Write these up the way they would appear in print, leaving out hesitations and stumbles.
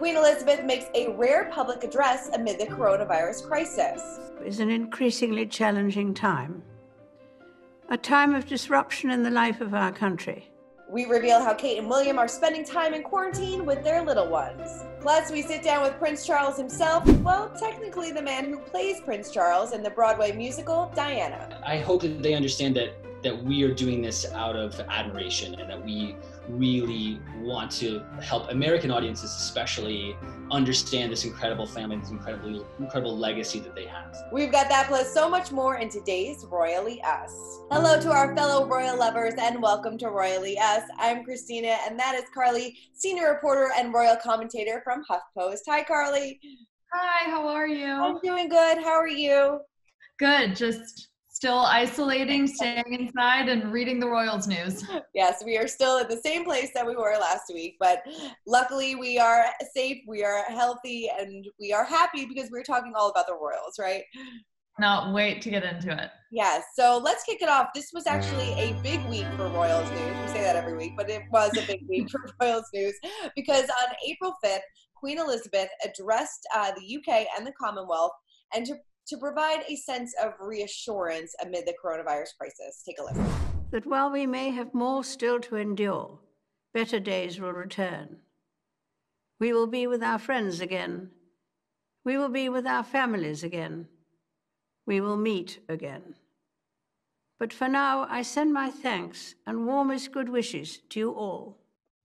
Queen Elizabeth makes a rare public address amid the coronavirus crisis. It's an increasingly challenging time, a time of disruption in the life of our country. We reveal how Kate and William are spending time in quarantine with their little ones. Plus, we sit down with Prince Charles himself, well, technically the man who plays Prince Charles in the Broadway musical, Diana. I hope that they understand that we are doing this out of admiration and that we really want to help American audiences especially understand this incredible family, this incredible legacy that they have. We've got that plus so much more in today's Royally Us. Hello to our fellow royal lovers and welcome to Royally Us. I'm Christina and that is Carly, senior reporter and royal commentator from HuffPost. Hi, Carly. Hi, how are you? I'm doing good. How are you? Good, just still isolating, staying inside, and reading the Royals news. Yes, we are still at the same place that we were last week, but luckily we are safe, we are healthy, and we are happy because we're talking all about the Royals, right? Not wait to get into it. Yes, so let's kick it off. This was actually a big week for Royals news. We say that every week, but it was a big week for Royals news because on April 5th, Queen Elizabeth addressed the UK and the Commonwealth and to provide a sense of reassurance amid the coronavirus crisis. Take a listen. That while we may have more still to endure, better days will return. We will be with our friends again. We will be with our families again. We will meet again. But for now, I send my thanks and warmest good wishes to you all.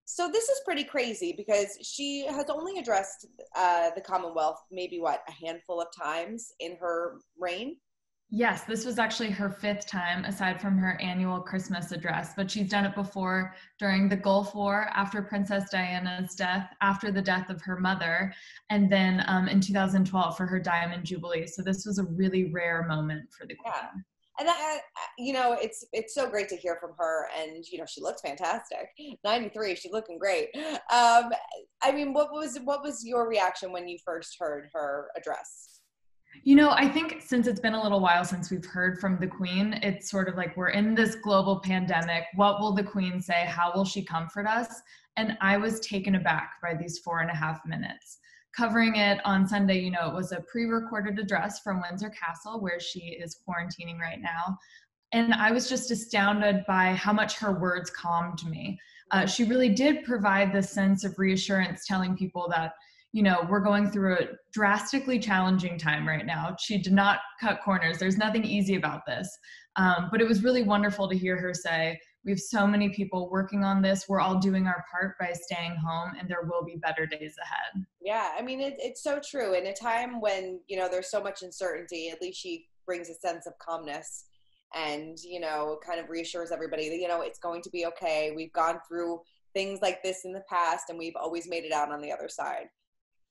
So this is pretty crazy because she has only addressed the Commonwealth maybe, a handful of times in her reign? Yes, this was actually her 5th time, aside from her annual Christmas address, but she's done it before during the Gulf War, after Princess Diana's death, after the death of her mother, and then in 2012 for her Diamond Jubilee. So this was a really rare moment for the Queen. Yeah. And it's so great to hear from her, and she looks fantastic. 93, she's looking great. What was your reaction when you first heard her address? I think since it's been a little while since we've heard from the Queen, it's sort of like we're in this global pandemic. What will the Queen say? How will she comfort us? And I was taken aback by these 4.5 minutes. Covering it on Sunday, it was a pre-recorded address from Windsor Castle where she is quarantining right now. And I was just astounded by how much her words calmed me. She really did provide this sense of reassurance, telling people that, we're going through a drastically challenging time right now. She did not cut corners. There's nothing easy about this. But it was really wonderful to hear her say, we have so many people working on this. We're all doing our part by staying home, and there will be better days ahead. Yeah, it's so true. In a time when, there's so much uncertainty, at least she brings a sense of calmness and, kind of reassures everybody that, it's going to be okay. We've gone through things like this in the past, and we've always made it out on the other side.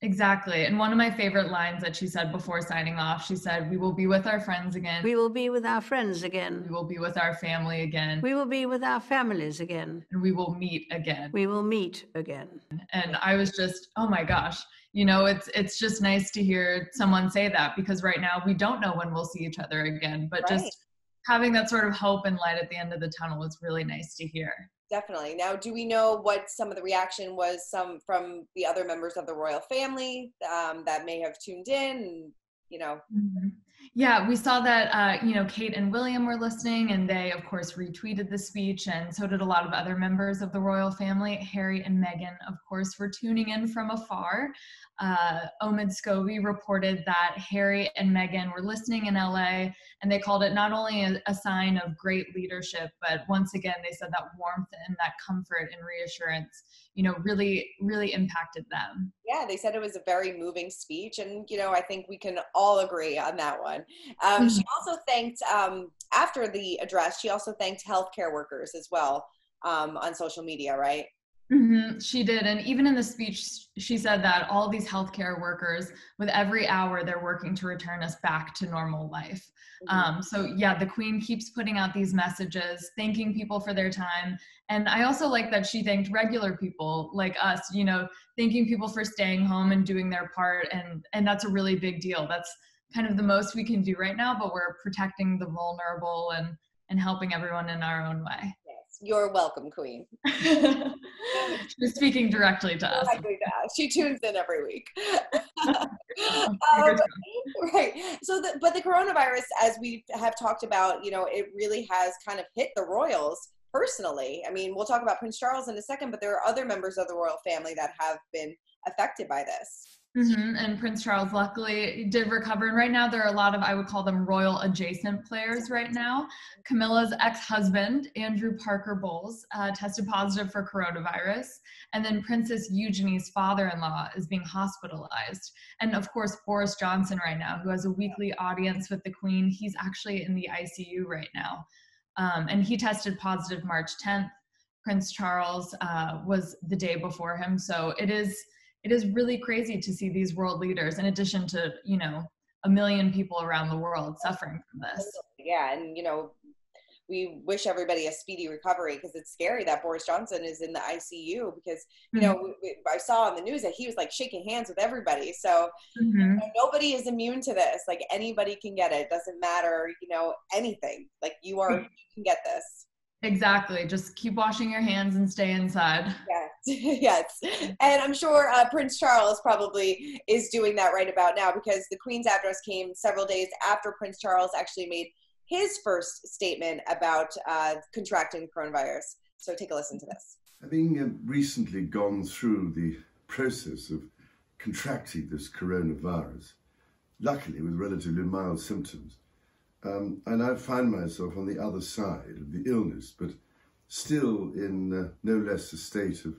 Exactly. And one of my favorite lines that she said before signing off, she said, we will be with our friends again. We will be with our friends again. We will be with our family again. We will be with our families again. And we will meet again. We will meet again. And I was just, oh my gosh, it's just nice to hear someone say that, because right now we don't know when we'll see each other again, but right. Just having that sort of hope and light at the end of the tunnel is really nice to hear. Definitely. Now, do we know what some of the reaction was from the other members of the royal family that may have tuned in, Mm-hmm. Yeah, we saw that, Kate and William were listening, and they, of course, retweeted the speech, and so did a lot of other members of the royal family. Harry and Meghan, of course, were tuning in from afar. Omid Scobie reported that Harry and Meghan were listening in LA, and they called it not only a sign of great leadership, but once again, they said that warmth and that comfort and reassurance, really, really impacted them. Yeah, they said it was a very moving speech, and, I think we can all agree on that one. She also thanked, after the address, she also thanked healthcare workers as well on social media, right? Mm-hmm. She did. And even in the speech, she said that all these healthcare workers, with every hour, they're working to return us back to normal life. So yeah, the Queen keeps putting out these messages, thanking people for their time. And I also like that she thanked regular people like us, thanking people for staying home and doing their part. And that's a really big deal. That's kind of the most we can do right now, but we're protecting the vulnerable and helping everyone in our own way. You're welcome, Queen. She's speaking directly to us. She tunes in every week. Right. So, but the coronavirus, as we have talked about, it really has kind of hit the royals personally. I mean, we'll talk about Prince Charles in a second, but there are other members of the royal family that have been affected by this. And Prince Charles luckily did recover. And right now there are a lot of, I would call them royal adjacent players right now. Camilla's ex-husband, Andrew Parker Bowles, tested positive for coronavirus. And then Princess Eugenie's father-in-law is being hospitalized. And of course, Boris Johnson right now, who has a weekly audience with the Queen, he's actually in the ICU right now. And he tested positive March 10th. Prince Charles was the day before him. So it is really crazy to see these world leaders, in addition to, 1 million people around the world suffering from this. Yeah. And, we wish everybody a speedy recovery, because it's scary that Boris Johnson is in the ICU, because, I saw on the news that he was like shaking hands with everybody. So nobody is immune to this. Like, anybody can get it. It doesn't matter, anything. Like, you can get this. Exactly. Just keep washing your hands and stay inside. Yes. And I'm sure Prince Charles probably is doing that right about now, because the Queen's address came several days after Prince Charles actually made his first statement about contracting coronavirus. So take a listen to this. Having recently gone through the process of contracting this coronavirus, luckily with relatively mild symptoms, and I find myself on the other side of the illness, but still in no less a state of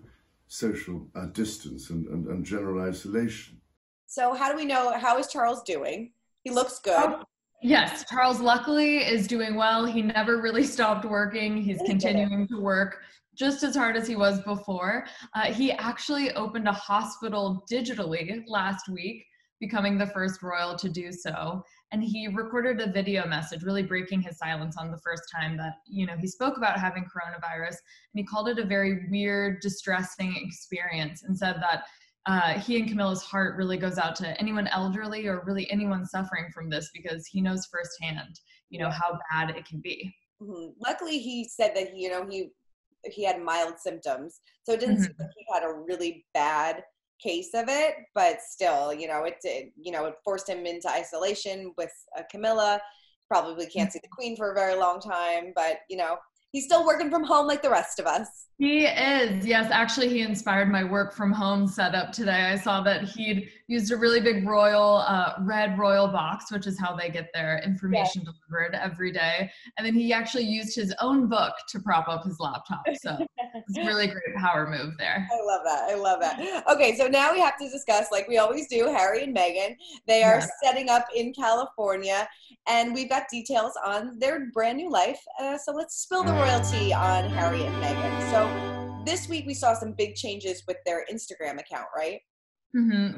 social distance and general isolation. So how do we know, how is Charles doing? He looks good. Yes, Charles luckily is doing well. He never really stopped working. He's continuing to work just as hard as he was before. He actually opened a hospital digitally last week, becoming the first royal to do so. And he recorded a video message, really breaking his silence on the first time that, he spoke about having coronavirus. And he called it a very weird, distressing experience, and said that he and Camilla's heart really goes out to anyone elderly or really anyone suffering from this, because he knows firsthand, how bad it can be. Luckily, he said that, he had mild symptoms. So it didn't seem like he had a really bad case of it, but still, it forced him into isolation with Camilla. Probably can't see the Queen for a very long time, but he's still working from home like the rest of us. He is. Yes, actually, he inspired my work from home setup today. I saw that he'd used a really big red royal box, which is how they get their information delivered every day. And then he actually used his own book to prop up his laptop. So it's a really great power move there. I love that. Okay, so now we have to discuss, like we always do, Harry and Meghan. They are setting up in California, and we've got details on their brand new life. So let's spill the royalty on Harry and Meghan. So this week we saw some big changes with their Instagram account, right?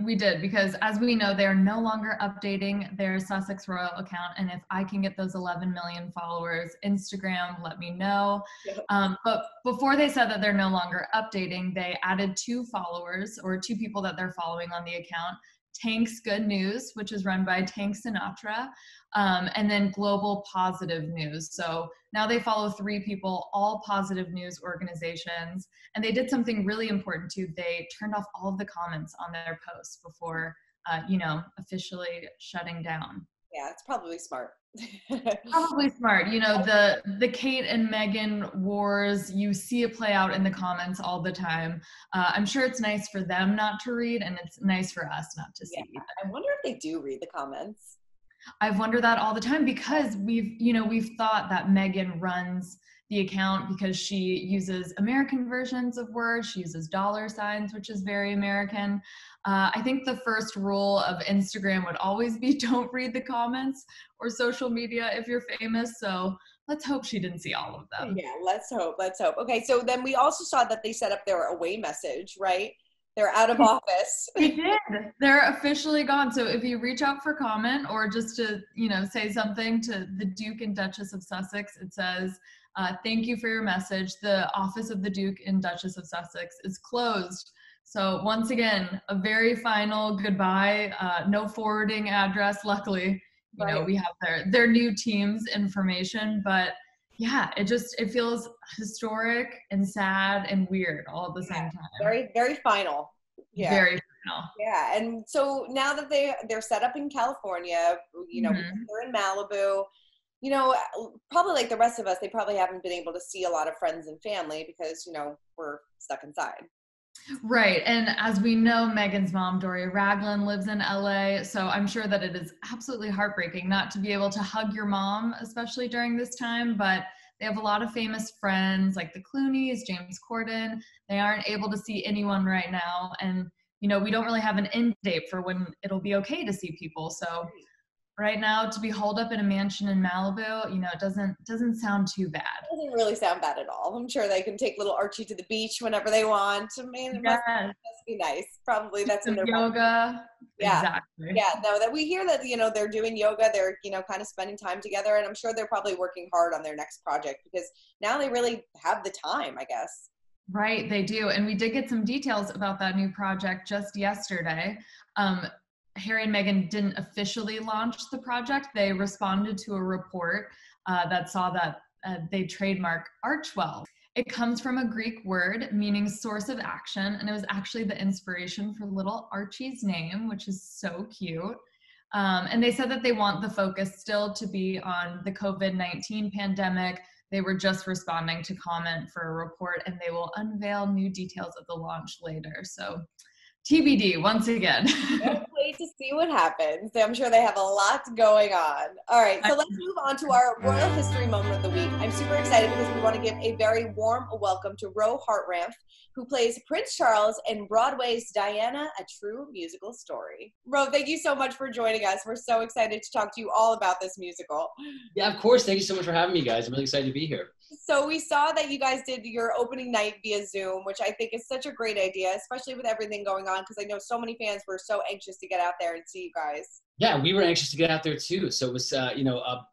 We did, because as we know, they're no longer updating their Sussex Royal account. And if I can get those 11 million followers, Instagram, let me know. But before they said that they're no longer updating, they added 2 followers, or 2 people that they're following on the account. Tank's Good News, which is run by Tank Sinatra, and then Global Positive News. So now they follow 3 people, all positive news organizations. And they did something really important too. They turned off all of the comments on their posts before, officially shutting down. Yeah, it's probably smart. Probably smart. The Kate and Meghan wars, you see it play out in the comments all the time. I'm sure it's nice for them not to read, and it's nice for us not to see. I wonder if they do read the comments. I've wondered that all the time, because we've thought that Meghan runs the account because she uses American versions of words. She uses dollar signs, which is very American. I think the first rule of Instagram would always be don't read the comments or social media if you're famous. So let's hope she didn't see all of them. Yeah, let's hope. Okay, so then we also saw that they set up their away message, right? They're out of office. They did. They're officially gone. So if you reach out for comment or just to, say something to the Duke and Duchess of Sussex, it says, thank you for your message. The office of the Duke and Duchess of Sussex is closed. So once again, a very final goodbye, no forwarding address. Luckily, we have their new team's information, but Yeah, it feels historic and sad and weird all at the same time. Very, very final. Yeah. Very final. Yeah. And so now that they're set up in California, you know, they're in Malibu, you know, probably like the rest of us, they probably haven't been able to see a lot of friends and family because, you know, we're stuck inside. Right. And as we know, Meghan's mom, Doria Ragland, lives in LA. So I'm sure that it is absolutely heartbreaking not to be able to hug your mom, especially during this time. But they have a lot of famous friends like the Clooneys, James Corden. They aren't able to see anyone right now. And, you know, we don't really have an end date for when it'll be okay to see people. So right now, to be holed up in a mansion in Malibu, you know, it doesn't sound too bad. It doesn't really sound bad at all. I'm sure they can take little Archie to the beach whenever they want. I mean, it must be nice. Probably that's in their yoga. Yeah. Exactly. Yeah. No, that we hear that, you know, they're doing yoga. They're, you know, kind of spending time together. And I'm sure they're probably working hard on their next project because now they really have the time, I guess. Right. They do. And we did get some details about that new project just yesterday. Harry and Meghan didn't officially launch the project. They responded to a report that saw that they trademark Archwell. It comes from a Greek word meaning source of action, and it was actually the inspiration for little Archie's name, which is so cute. And they said that they want the focus still to be on the COVID-19 pandemic. They were just responding to comment for a report, and they will unveil new details of the launch later. So TBD once again. Can't wait to see what happens. I'm sure they have a lot going on. All right, so let's move on to our Royal History Moment of the Week. I'm super excited because we want to give a very warm welcome to Roe Hartrampf, who plays Prince Charles in Broadway's Diana, A True Musical Story. Roe, thank you so much for joining us. We're so excited to talk to you all about this musical. Yeah, of course. Thank you so much for having me, guys. I'm really excited to be here. So we saw that you guys did your opening night via Zoom, which I think is such a great idea, especially with everything going on, because I know so many fans were so anxious to get out there and see you guys. Yeah, we were anxious to get out there too. So it was,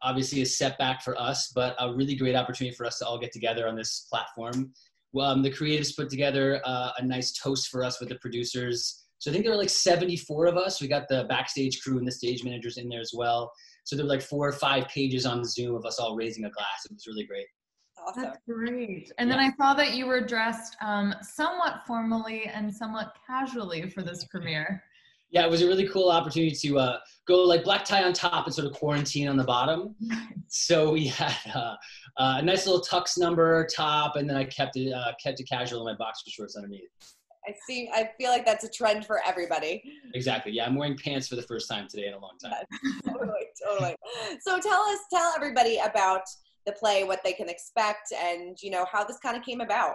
obviously a setback for us, but a really great opportunity for us to all get together on this platform. The creatives put together a nice toast for us with the producers. So I think there were like 74 of us. We got the backstage crew and the stage managers in there as well. So there were like 4 or 5 pages on Zoom of us all raising a glass. It was really great. Awesome. That's great. And then I saw that you were dressed somewhat formally and somewhat casually for this premiere. Yeah, it was a really cool opportunity to go like black tie on top and sort of quarantine on the bottom. So we had a nice little tux number top, and then I kept it casual in my boxer shorts underneath. I feel like that's a trend for everybody. Exactly. Yeah, I'm wearing pants for the first time today in a long time. Yeah, totally. So tell everybody about the play, what they can expect, and you know how this kind of came about.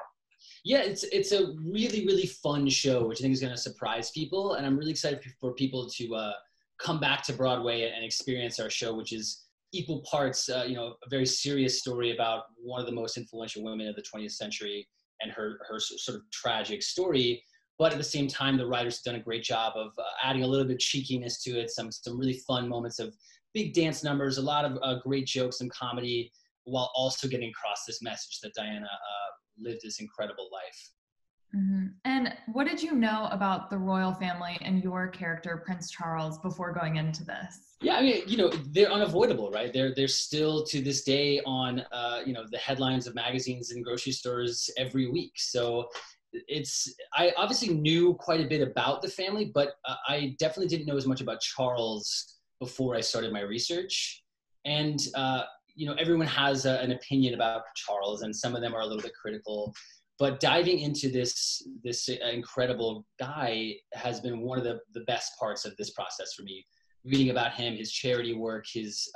Yeah, it's a really, really fun show, which I think is going to surprise people, and I'm really excited for people to come back to Broadway and experience our show, which is equal parts, a very serious story about one of the most influential women of the 20th century and her sort of tragic story. But at the same time, the writers have done a great job of adding a little bit of cheekiness to it, some really fun moments of big dance numbers, a lot of great jokes and comedy, while also getting across this message that Diana lived this incredible life. Mm-hmm. And what did you know about the royal family and your character, Prince Charles, before going into this? Yeah, I mean, they're unavoidable, right? They're still to this day on, the headlines of magazines and grocery stores every week. So I obviously knew quite a bit about the family, but I definitely didn't know as much about Charles before I started my research. And, everyone has an opinion about Charles, and some of them are a little bit critical. But diving into this incredible guy has been one of the best parts of this process for me. Reading about him, his charity work, his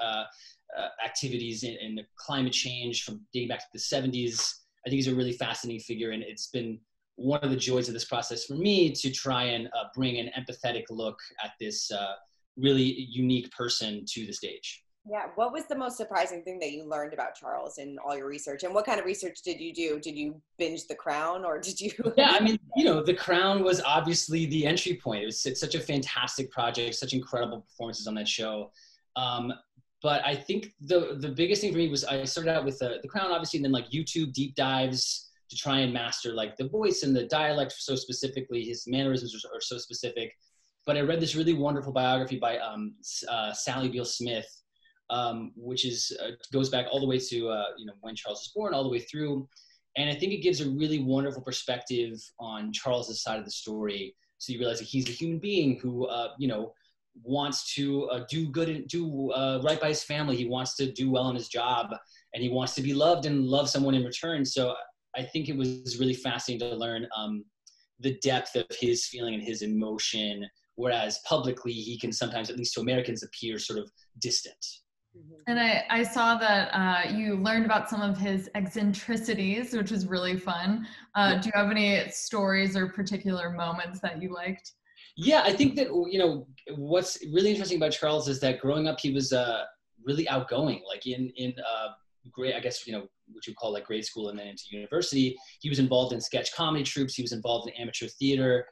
activities in climate change from dating back to the 70s. I think he's a really fascinating figure, and it's been one of the joys of this process for me to try and bring an empathetic look at this really unique person to the stage. Yeah. What was the most surprising thing that you learned about Charles in all your research? And what kind of research did you do? Did you binge The Crown, or did you? Yeah, I mean, The Crown was obviously the entry point. It's such a fantastic project, such incredible performances on that show. But I think the biggest thing for me was I started out with The Crown, obviously, and then like YouTube deep dives to try and master like the voice and the dialect so specifically. His mannerisms are so specific. But I read this really wonderful biography by Sally Beale Smith which is goes back all the way to when Charles was born, all the way through. And I think it gives a really wonderful perspective on Charles's side of the story. So you realize that he's a human being who wants to do good and do right by his family. He wants to do well in his job, and he wants to be loved and love someone in return. So I think it was really fascinating to learn the depth of his feeling and his emotion, whereas publicly he can sometimes, at least to Americans, appear sort of distant. And I saw that you learned about some of his eccentricities, which is really fun. Do you have any stories or particular moments that you liked? Yeah, I think that, what's really interesting about Charles is that growing up, he was really outgoing, like in grade, I guess, what you call like grade school and then into university. He was involved in sketch comedy troupes. He was involved in amateur theater.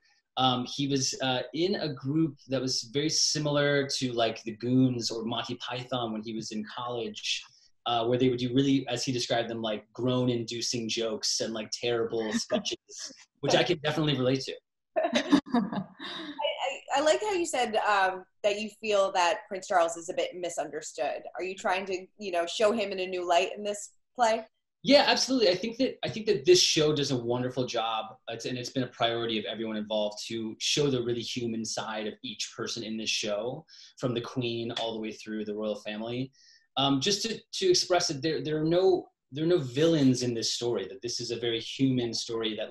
He was in a group that was very similar to like the Goons or Monty Python when he was in college, where they would do really, as he described them, like groan-inducing jokes and like terrible sketches, which I could definitely relate to. I like how you said that you feel that Prince Charles is a bit misunderstood. Are you trying to, show him in a new light in this play? Yeah, absolutely. I think that this show does a wonderful job, and it's been a priority of everyone involved to show the really human side of each person in this show, from the Queen all the way through the royal family. Just to express that there are no villains in this story. That this is a very human story that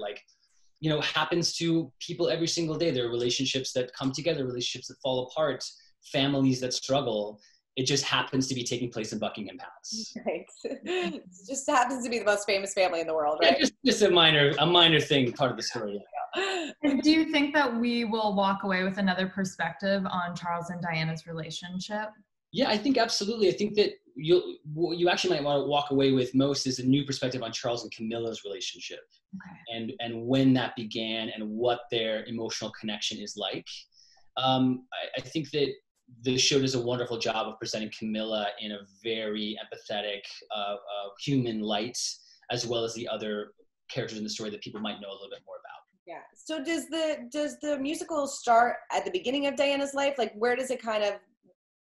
happens to people every single day. There are relationships that come together, relationships that fall apart, families that struggle. It just happens to be taking place in Buckingham Palace. Right. It just happens to be the most famous family in the world, right? Yeah, just a minor thing, part of the story. And do you think that we will walk away with another perspective on Charles and Diana's relationship? Yeah, I think absolutely. I think that what you actually might want to walk away with most is a new perspective on Charles and Camilla's relationship, and when that began and what their emotional connection is like. I think that the show does a wonderful job of presenting Camilla in a very empathetic, human light, as well as the other characters in the story that people might know a little bit more about. Yeah. So does the musical start at the beginning of Diana's life? Like, where does it kind of,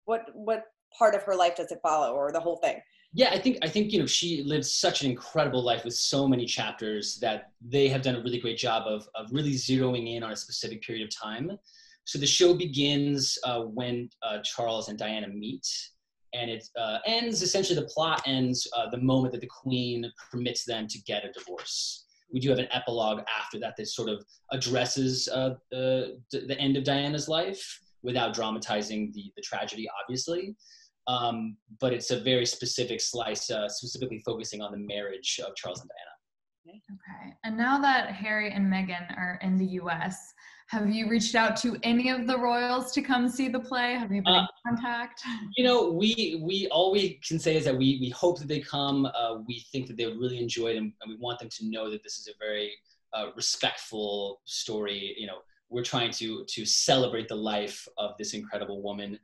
what part of her life does it follow, or the whole thing? Yeah, I think she lived such an incredible life with so many chapters that they have done a really great job of really zeroing in on a specific period of time. So the show begins when Charles and Diana meet, and it ends, essentially the plot ends the moment that the Queen permits them to get a divorce. We do have an epilogue after that sort of addresses the end of Diana's life without dramatizing the tragedy, obviously. But it's a very specific slice, specifically focusing on the marriage of Charles and Diana. Okay. And now that Harry and Meghan are in the US, have you reached out to any of the royals to come see the play? Have you been in contact? We all we can say is that we hope that they come. We think that they would really enjoy it, and we want them to know that this is a very respectful story. We're trying to celebrate the life of this incredible woman.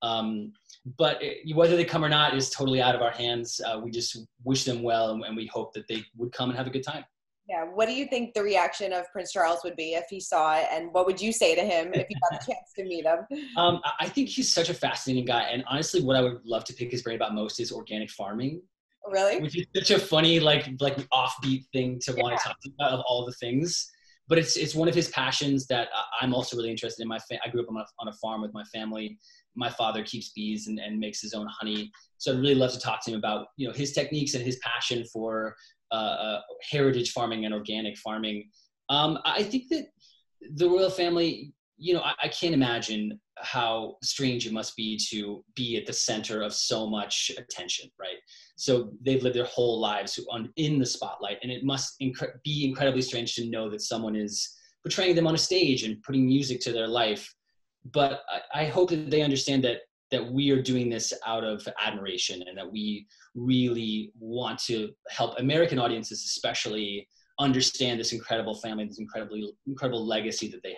But whether they come or not is totally out of our hands. We just wish them well, and we hope that they would come and have a good time. Yeah. What do you think the reaction of Prince Charles would be if he saw it? And what would you say to him if you got a chance to meet him? I think he's such a fascinating guy. And honestly, what I would love to pick his brain about most is organic farming. Really? Which is such a funny, like offbeat thing to want to talk about of all the things. But it's one of his passions that I'm also really interested in. I grew up on a farm with my family. My father keeps bees and makes his own honey. So I'd really love to talk to him about his techniques and his passion for heritage farming and organic farming. I think that the royal family, I can't imagine how strange it must be to be at the center of so much attention, right? So they've lived their whole lives in the spotlight, and it must be incredibly strange to know that someone is portraying them on a stage and putting music to their life. But I hope that they understand that we are doing this out of admiration, and that we really want to help American audiences especially understand this incredible family, this incredible legacy that they have.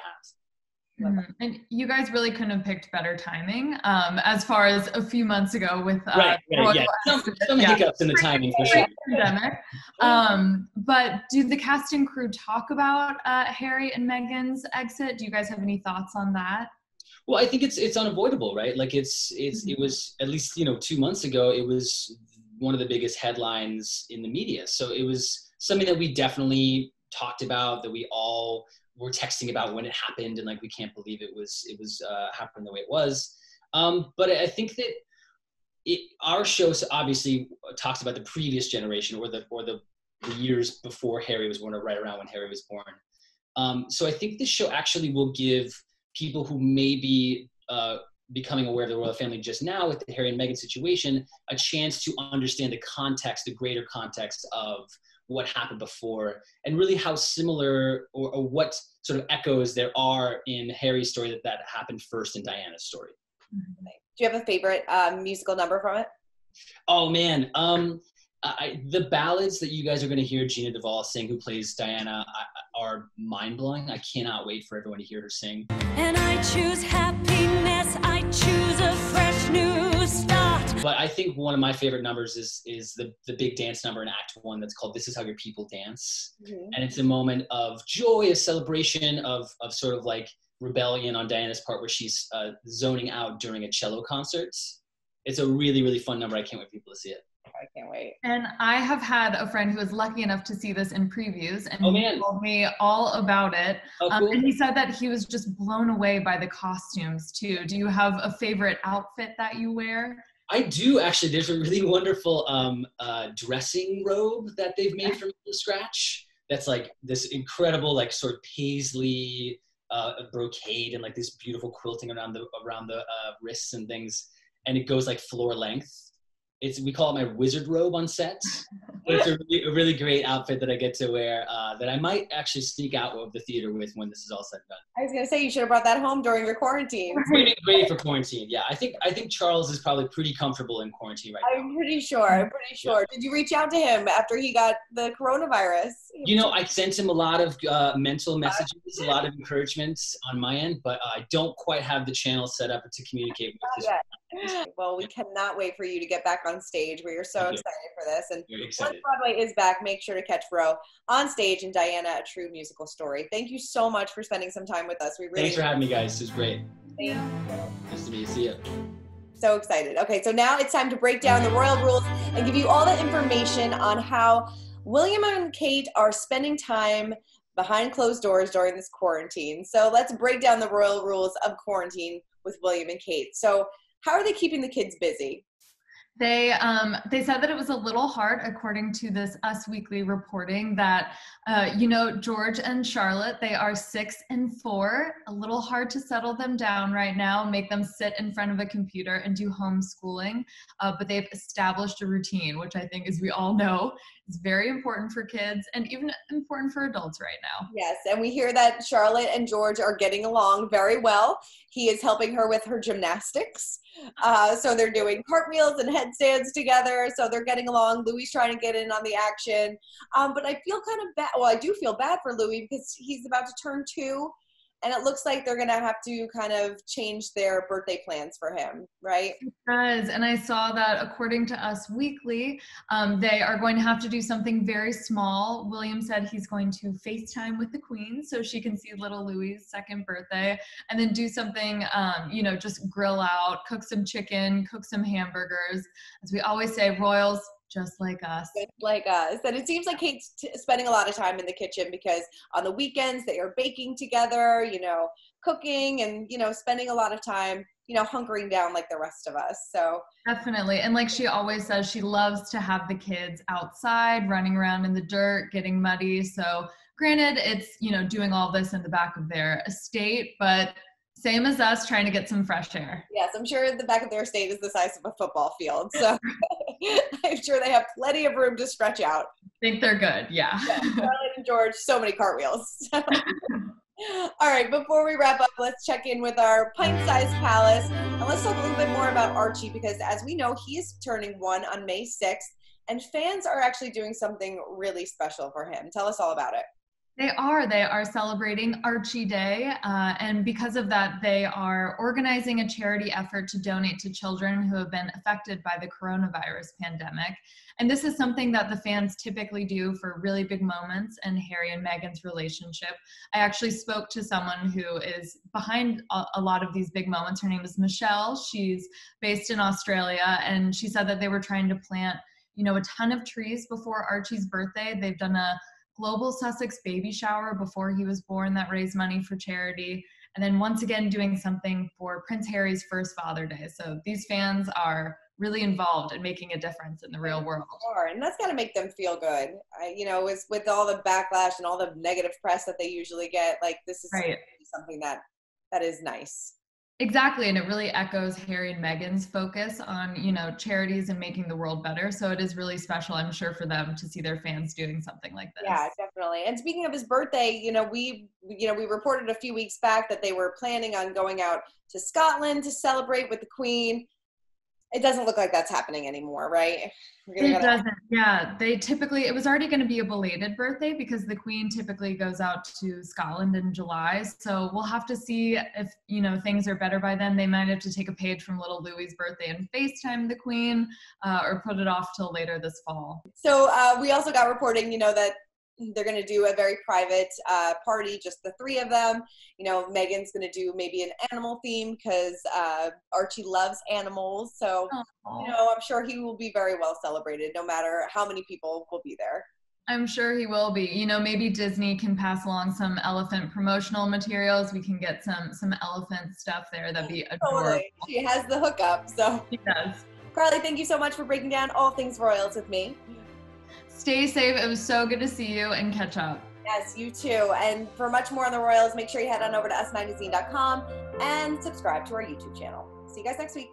Mm-hmm. And you guys really couldn't have picked better timing, as far as a few months ago with some hiccups in the timing for sure. Pandemic. But do the cast and crew talk about Harry and Meghan's exit? Do you guys have any thoughts on that? Well, I think it's unavoidable, right? Like it was, at least, 2 months ago, it was one of the biggest headlines in the media. So it was something that we definitely talked about, that we all were texting about when it happened, and like, we can't believe it was happening the way it was. But I think that our show obviously talks about the previous generation, or the years before Harry was born, or right around when Harry was born. So I think this show actually will give people who may be becoming aware of the royal family just now with the Harry and Meghan situation a chance to understand the context, the greater context of what happened before, and really how similar or what sort of echoes there are in Harry's story that happened first in Diana's story. Do you have a favorite musical number from it? Oh man, the ballads that you guys are going to hear Gina Duvall sing, who plays Diana, are mind-blowing. I cannot wait for everyone to hear her sing. And I choose happiness, I choose a fresh new start. But I think one of my favorite numbers is the big dance number in Act 1 that's called This Is How Your People Dance. Mm-hmm. And it's a moment of joy, a celebration of sort of like rebellion on Diana's part, where she's zoning out during a cello concert. It's a really, really fun number. I can't wait for people to see it. I can't wait. And I have had a friend who was lucky enough to see this in previews, and he told me all about it. Oh, cool. And he said that he was just blown away by the costumes too. Do you have a favorite outfit that you wear? I do, actually. There's a really wonderful dressing robe that they've made from scratch. That's like this incredible, like, sort of paisley brocade, and like this beautiful quilting around the wrists and things. And it goes like floor length. We call it my wizard robe on set. But it's a really great outfit that I get to wear that I might actually sneak out of the theater with when this is all said and done. I was going to say, you should have brought that home during your quarantine. It's going to be great for quarantine. Yeah, I think Charles is probably pretty comfortable in quarantine right now. I'm pretty sure. Yeah. Did you reach out to him after he got the coronavirus? I sent him a lot of mental messages, a lot of encouragement on my end, but I don't quite have the channel set up to communicate with his. Well, we cannot wait for you to get back on stage. We are so excited for this. And excited. Once Broadway is back, make sure to catch Roe on stage in Diana, A True Musical Story. Thank you so much for spending some time with us. Thanks for having me, guys. It was great. Thank you. Nice to meet you. See you. So excited. Okay, so now it's time to break down the royal rules and give you all the information on how William and Kate are spending time behind closed doors during this quarantine. So let's break down the royal rules of quarantine with William and Kate. So how are they keeping the kids busy? They said that it was a little hard, according to this Us Weekly reporting, that, George and Charlotte, they are 6 and 4, a little hard to settle them down right now, make them sit in front of a computer and do homeschooling, but they've established a routine, which I think, as we all know, is very important for kids and even important for adults right now. Yes, and we hear that Charlotte and George are getting along very well. He is helping her with her gymnastics. So they're doing cartwheels and headstands together. So they're getting along. Louis trying to get in on the action. But I feel kind of bad. Well, I do feel bad for Louis because he's about to turn 2. And it looks like they're going to have to kind of change their birthday plans for him, right? It does. And I saw that according to Us Weekly, they are going to have to do something very small. William said he's going to FaceTime with the Queen so she can see little Louis' 2nd birthday, and then do something, just grill out, cook some chicken, cook some hamburgers. As we always say, royals, just like us. Just like us. And it seems like Kate's spending a lot of time in the kitchen because on the weekends they are baking together, cooking and, spending a lot of time, hunkering down like the rest of us. So definitely. And like she always says, she loves to have the kids outside, running around in the dirt, getting muddy. So granted, it's, doing all this in the back of their estate, but same as us, trying to get some fresh air. Yes, I'm sure the back of their estate is the size of a football field. So I'm sure they have plenty of room to stretch out. I think they're good, yeah. Charlotte and George, so many cartwheels. So. All right, before we wrap up, let's check in with our pint-sized palace. And let's talk a little bit more about Archie, because as we know, he is turning 1 on May 6th. And fans are actually doing something really special for him. Tell us all about it. They are celebrating Archie Day, and because of that, they are organizing a charity effort to donate to children who have been affected by the coronavirus pandemic. And this is something that the fans typically do for really big moments in Harry and Meghan's relationship. I actually spoke to someone who is behind a lot of these big moments. Her name is Michelle. She's based in Australia, and she said that they were trying to plant, a ton of trees before Archie's birthday. They've done a global Sussex baby shower before he was born that raised money for charity. And then once again, doing something for Prince Harry's first Father Day. So these fans are really involved in making a difference in the real world. And that's got to make them feel good. With all the backlash and all the negative press that they usually get, like this is right. something that is nice. Exactly, and it really echoes Harry and Meghan's focus on, charities and making the world better. So it is really special, I'm sure, for them to see their fans doing something like this. Yeah, definitely. And speaking of his birthday, we reported a few weeks back that they were planning on going out to Scotland to celebrate with the Queen. It doesn't look like that's happening anymore, right? It doesn't. Yeah, it was already going to be a belated birthday because the Queen typically goes out to Scotland in July. So we'll have to see if, things are better by then. They might have to take a page from little Louis's birthday and FaceTime the Queen, or put it off till later this fall. So we also got reporting, that they're going to do a very private party, just the three of them. Meghan's going to do maybe an animal theme because Archie loves animals. So, I'm sure he will be very well celebrated no matter how many people will be there. I'm sure he will be. Maybe Disney can pass along some elephant promotional materials. We can get some elephant stuff there. That'd be adorable. Totally. She has the hookup, so. She does. Carly, thank you so much for breaking down all things royals with me. Stay safe. It was so good to see you and catch up. Yes, you too. And for much more on the royals, make sure you head on over to usmagazine.com and subscribe to our YouTube channel. See you guys next week.